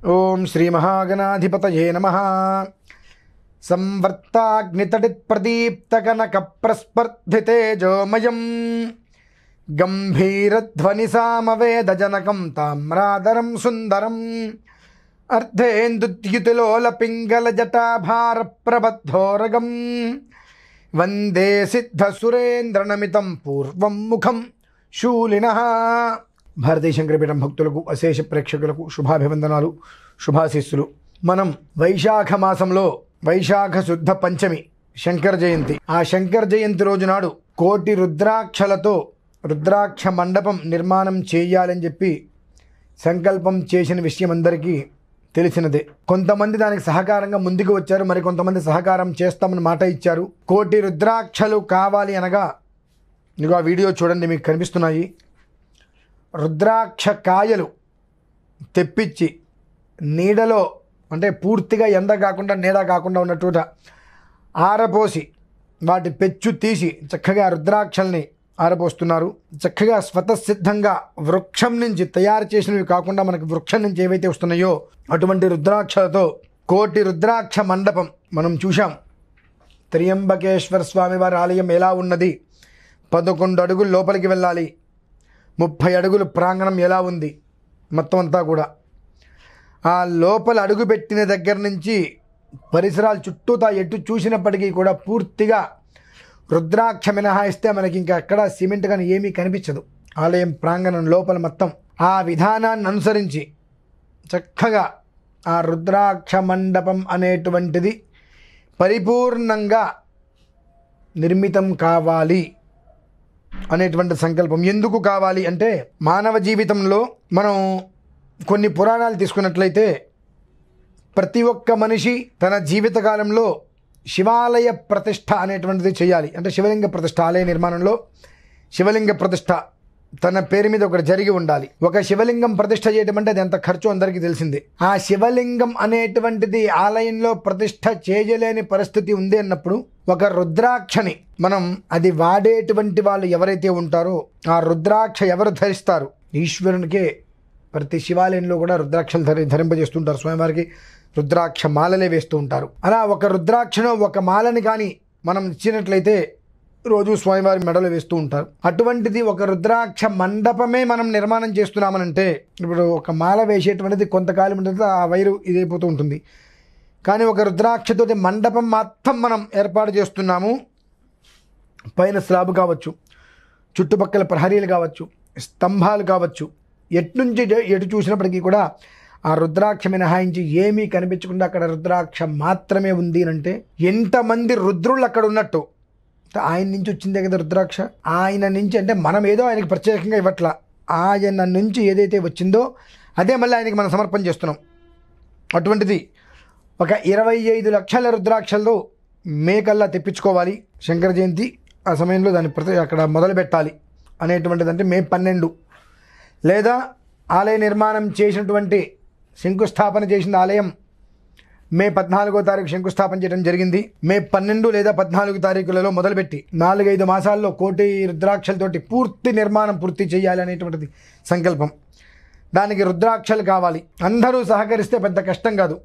ఓం శ్రీ మహాగణాధిపతయే నమః. సంవర్తాగ్నితడిత్ప్రదీప్తకనకప్రస్పర్ధితేజోమయం గంభీరధ్వనిసామవేదజనకం తామ్రాదరం సుందరం అర్ధేందుత్యుతిలోలపింగళజటాభారప్రబద్ధోరగం వందే సిద్ధసురేంద్రనమితం పూర్వం ముఖం శూలినః. భారతీయ శంకరపీఠం భక్తులకు, అశేష ప్రేక్షకులకు శుభాభివందనాలు, శుభాశీస్సులు. మనం వైశాఖ మాసంలో వైశాఖ శుద్ధ పంచమి శంకర జయంతి. ఆ శంకర జయంతి రోజు నాడు కోటి రుద్రాక్షలతో రుద్రాక్ష మండపం నిర్మాణం చేయాలని చెప్పి సంకల్పం చేసిన విషయం అందరికీ తెలిసినదే. కొంతమంది దానికి సహకారంగా ముందుకు వచ్చారు, మరి కొంతమంది సహకారం చేస్తామని మాట ఇచ్చారు. కోటి రుద్రాక్షలు కావాలి అనగా ఇదిగో ఆ వీడియో చూడండి, మీకు కనిపిస్తున్నాయి. రుద్రాక్ష కాయలు తెప్పించి నీడలో, అంటే పూర్తిగా ఎండ కాకుండా నీడ కాకుండా ఉన్న చోట ఆరపోసి వాటి పెచ్చు తీసి చక్కగా రుద్రాక్షల్ని ఆరపోస్తున్నారు. చక్కగా స్వతసిద్ధంగా వృక్షం నుంచి తయారు చేసినవి కాకుండా మనకు వృక్షం నుంచి ఏవైతే వస్తున్నాయో అటువంటి రుద్రాక్షలతో కోటి రుద్రాక్ష మండపం మనం చూశాం. త్రియంబకేశ్వర స్వామి వారి ఆలయం ఎలా ఉన్నది, 11 అడుగులు లోపలికి వెళ్ళాలి, 30 అడుగులు ప్రాంగణం ఎలా ఉంది, మొత్తం అంతా కూడా ఆ లోపల అడుగుపెట్టిన దగ్గర నుంచి పరిసరాలు చుట్టూతా ఎటు చూసినప్పటికీ కూడా పూర్తిగా రుద్రాక్ష మినహాయిస్తే మనకి ఇంకా ఎక్కడ సిమెంట్ కానీ ఏమీ కనిపించదు. ఆలయం ప్రాంగణం లోపల మొత్తం ఆ విధానాన్ని అనుసరించి చక్కగా ఆ రుద్రాక్ష మండపం అనేటువంటిది పరిపూర్ణంగా నిర్మితం కావాలి అనేటువంటి సంకల్పం. ఎందుకు కావాలి అంటే, మానవ జీవితంలో మనం కొన్ని పురాణాలు తీసుకున్నట్లయితే ప్రతి ఒక్క మనిషి తన జీవితకాలంలో శివాలయ ప్రతిష్ఠ అనేటువంటిది చేయాలి. అంటే శివలింగ ప్రతిష్ఠ, ఆలయ నిర్మాణంలో శివలింగ ప్రతిష్ఠ తన పేరు మీద ఒకటి జరిగి ఉండాలి. ఒక శివలింగం ప్రతిష్ఠ చేయడం అంటే అది ఎంత ఖర్చు అందరికీ తెలిసిందే. ఆ శివలింగం అనేటువంటిది ఆలయంలో ప్రతిష్ఠ చేయలేని పరిస్థితి ఉంది అన్నప్పుడు ఒక రుద్రాక్షని మనం అది వాడేటువంటి వాళ్ళు ఎవరైతే ఉంటారో ఆ రుద్రాక్ష ఎవరు ధరిస్తారు, ఈశ్వరునికే ప్రతి శివాలయంలో కూడా రుద్రాక్షలు ధరింపజేస్తుంటారు. స్వామివారికి రుద్రాక్ష మాలలే వేస్తూ ఉంటారు. అలా ఒక రుద్రాక్షను ఒక మాలని కానీ మనం ఇచ్చినట్లయితే రోజు స్వామివారి మెడలో వేస్తూ ఉంటారు. అటువంటిది ఒక రుద్రాక్ష మండపమే మనం నిర్మాణం చేస్తున్నామనంటే, ఇప్పుడు ఒక మాల వేసేటువంటిది కొంతకాలం ఉంటుంది, ఆ వైరు ఇదైపోతూ ఉంటుంది. కానీ ఒక రుద్రాక్షతోటి మండపం మొత్తం మనం ఏర్పాటు చేస్తున్నాము. పైన స్లాబ్ కావచ్చు, చుట్టుపక్కల ప్రహరీలు కావచ్చు, స్తంభాలు కావచ్చు, ఎట్నుంచి ఎటు చూసినప్పటికీ కూడా ఆ రుద్రాక్ష మినహాయించి ఏమీ కనిపించకుండా అక్కడ రుద్రాక్ష మాత్రమే ఉంది అంటే ఎంతమంది రుద్రుళ్ళు అక్కడ ఉన్నట్టు. ఆయన నుంచి వచ్చిందే కదా రుద్రాక్ష. ఆయన నుంచి అంటే మనం ఏదో ఆయనకి ప్రత్యేకంగా ఇవ్వట్లా, ఆయన నుంచి ఏదైతే వచ్చిందో అదే మళ్ళీ ఆయనకి మనం సమర్పణ చేస్తున్నాం. అటువంటిది ఒక 25 లక్షల రుద్రాక్షలతో మేకల్లా తెప్పించుకోవాలి. శంకర జయంతి ఆ సమయంలో దాన్ని అక్కడ మొదలు పెట్టాలి అనేటువంటిది. అంటే మే 12 లేదా ఆలయ నిర్మాణం చేసినటువంటి శంకుస్థాపన చేసిన ఆలయం మే 14వ తారీఖు శంకుస్థాపన చేయడం జరిగింది. మే 12 లేదా 14 తారీఖులలో మొదలుపెట్టి 4-5 మాసాల్లో కోటి రుద్రాక్షలతోటి పూర్తి నిర్మాణం పూర్తి చేయాలి అనేటువంటిది సంకల్పం. దానికి రుద్రాక్షలు కావాలి. అందరూ సహకరిస్తే పెద్ద కష్టం కాదు.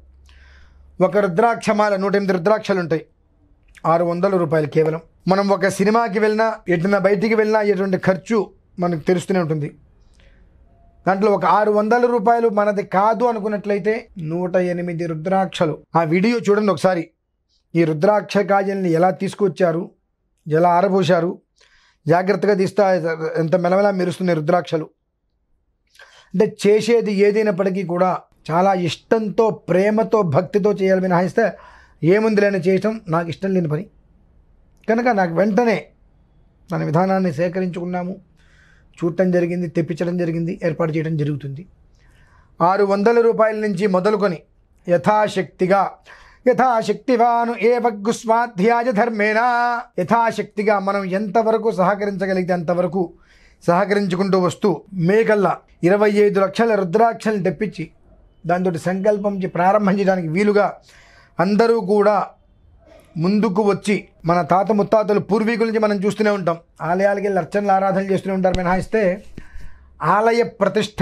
ఒక రుద్రాక్షమాల 108 రుద్రాక్షలు ఉంటాయి, 600 రూపాయలు కేవలం. మనం ఒక సినిమాకి వెళ్ళినా, ఎటున బయటికి వెళ్ళినా ఎటువంటి ఖర్చు మనకు తెలుస్తూనే ఉంటుంది. దాంట్లో ఒక 600 రూపాయలు మనది కాదు అనుకున్నట్లయితే 108 రుద్రాక్షలు. ఆ వీడియో చూడండి ఒకసారి. ఈ రుద్రాక్ష కాయల్ని ఎలా తీసుకొచ్చారు, ఎలా ఆరబోశారు, జాగ్రత్తగా తీస్తే ఎంత మెలమెలా మెరుస్తున్నాయి రుద్రాక్షలు. అంటే చేసేది ఏదైనప్పటికీ కూడా చాలా ఇష్టంతో, ప్రేమతో, భక్తితో చేయాలి. మినహాయిస్తే ఏముంది లేని చేయటం నాకు ఇష్టం లేని పని కనుక నాకు వెంటనే దాని విధానాన్ని సేకరించుకున్నాము, చూడటం జరిగింది, తెప్పించడం జరిగింది, ఏర్పాటు చేయడం జరుగుతుంది. 600 రూపాయల నుంచి మొదలుకొని యథాశక్తివాను ఏవగ్గు స్వాధ్యాయ ధర్మేణ, యథాశక్తిగా మనం ఎంతవరకు సహకరించగలిగితే అంతవరకు సహకరించుకుంటూ వస్తూ మేకల్లా 25 లక్షల రుద్రాక్షల్ని తెప్పించి దాంతో సంకల్పం ప్రారంభం చేయడానికి వీలుగా అందరూ కూడా ముందుకు వచ్చి, మన తాత ముత్తాతలు పూర్వీకుల నుంచి మనం చూస్తూనే ఉంటాం, ఆలయాలకి వెళ్ళి అర్చనలు ఆరాధనలు చేస్తూనే ఉంటారు. మినహాయిస్తే ఆలయ ప్రతిష్ట,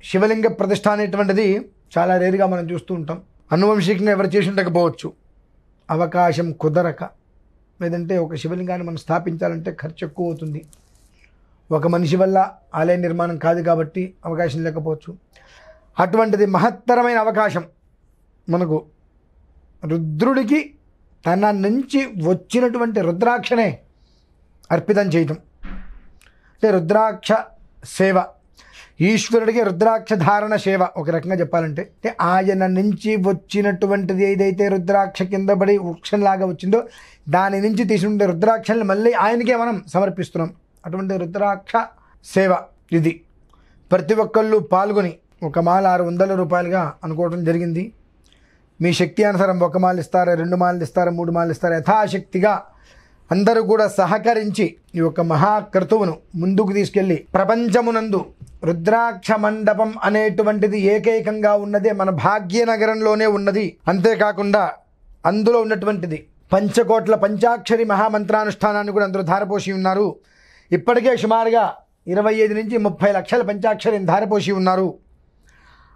శివలింగ ప్రతిష్ట అనేటువంటిది చాలా రేరుగా మనం చూస్తూ ఉంటాం. అనువంశికంగా ఎవరు చేసి ఉండకపోవచ్చు, అవకాశం కుదరక, లేదంటే ఒక శివలింగాన్ని మనం స్థాపించాలంటే ఖర్చు ఎక్కువ అవుతుంది, ఒక మనిషి వల్ల ఆలయ నిర్మాణం కాదు కాబట్టి అవకాశం లేకపోవచ్చు. అటువంటిది మహత్తరమైన అవకాశం మనకు రుద్రుడికి తన నుంచి వచ్చినటువంటి రుద్రాక్షనే అర్పితం చేయటం అంటే రుద్రాక్ష సేవ, ఈశ్వరుడికి రుద్రాక్ష ధారణ సేవ. ఒక రకంగా చెప్పాలంటే ఆయన నుంచి వచ్చినటువంటిది ఏదైతే రుద్రాక్ష కింద పడి వృక్షంలాగా వచ్చిందో దాని నుంచి తీసుకుంటే రుద్రాక్షల్ని మళ్ళీ ఆయనకే మనం సమర్పిస్తున్నాం. అటువంటి రుద్రాక్ష సేవ ఇది. ప్రతి ఒక్కళ్ళు పాల్గొని ఒక మాల 600 రూపాయలుగా అనుకోవడం జరిగింది. మీ శక్తి అనుసారం 1 మాల ఇస్తారా, 2 మాలలు ఇస్తారా, 3 మాలలు ఇస్తారా, యథాశక్తిగా అందరూ కూడా సహకరించి ఈ యొక్క మహాక్రతువును ముందుకు తీసుకెళ్ళి ప్రపంచమునందు రుద్రాక్ష మండపం అనేటువంటిది ఏకైకంగా ఉన్నదే మన భాగ్యనగరంలోనే ఉన్నది. అంతేకాకుండా అందులో ఉన్నటువంటిది పంచకోట్ల పంచాక్షరి మహామంత్రానుష్ఠానాన్ని కూడా అందరూ ధారపోసి ఉన్నారు. ఇప్పటికే సుమారుగా 25 నుంచి 30 లక్షల పంచాక్షరిని ధారపోసి ఉన్నారు.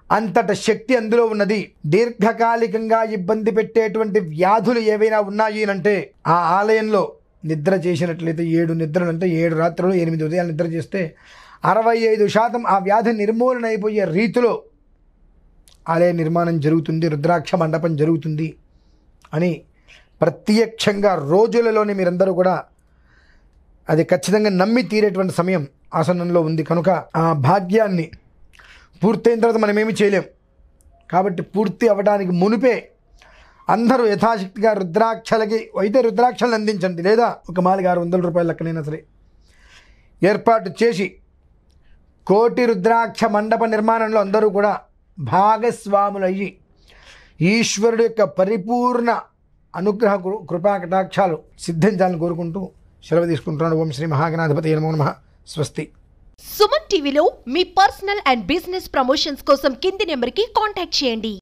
అంతట శక్తి అందులో ఉన్నది. దీర్ఘకాలికంగా ఇబ్బంది పెట్టేటువంటి వ్యాధులు ఏవైనా ఉన్నాయి అంటే ఆ ఆలయంలో నిద్ర చేసినట్లయితే 7 నిద్రలు అంటే 7 రాత్రులు 8 ఉదయాలు నిద్ర చేస్తే 65% ఆ వ్యాధి నిర్మూలన అయిపోయే రీతిలో ఆలయ నిర్మాణం జరుగుతుంది, రుద్రాక్ష మండపం జరుగుతుంది అని ప్రత్యక్షంగా రోజులలోనే మీరందరూ కూడా అది ఖచ్చితంగా నమ్మి తీరేటువంటి సమయం ఆసనంలో ఉంది. కనుక ఆ భాగ్యాన్ని పూర్తయిన తర్వాత మనం ఏమీ చేయలేం కాబట్టి పూర్తి అవ్వడానికి మునిపే అందరూ యథాశక్తిగా రుద్రాక్షలకి అయితే రుద్రాక్షలను అందించండి, లేదా ఒక మాలికి 600 రూపాయల లెక్కనైనా సరే ఏర్పాటు చేసి కోటి రుద్రాక్ష మండప నిర్మాణంలో అందరూ కూడా భాగస్వాములు అయ్యి ఈశ్వరుడు యొక్క పరిపూర్ణ అనుగ్రహ కృపా కటాక్షాలు సిద్ధించాలని కోరుకుంటూ సెలవు తీసుకుంటున్నాను. ఓం శ్రీ మహాగణాధిపతయే నమో నమః. స్వస్తి. సుమన్ టీవీలో మీ పర్సనల్ అండ్ బిజినెస్ ప్రమోషన్స్ కోసం కింది నెంబర్కి కాంటాక్ట్ చేయండి.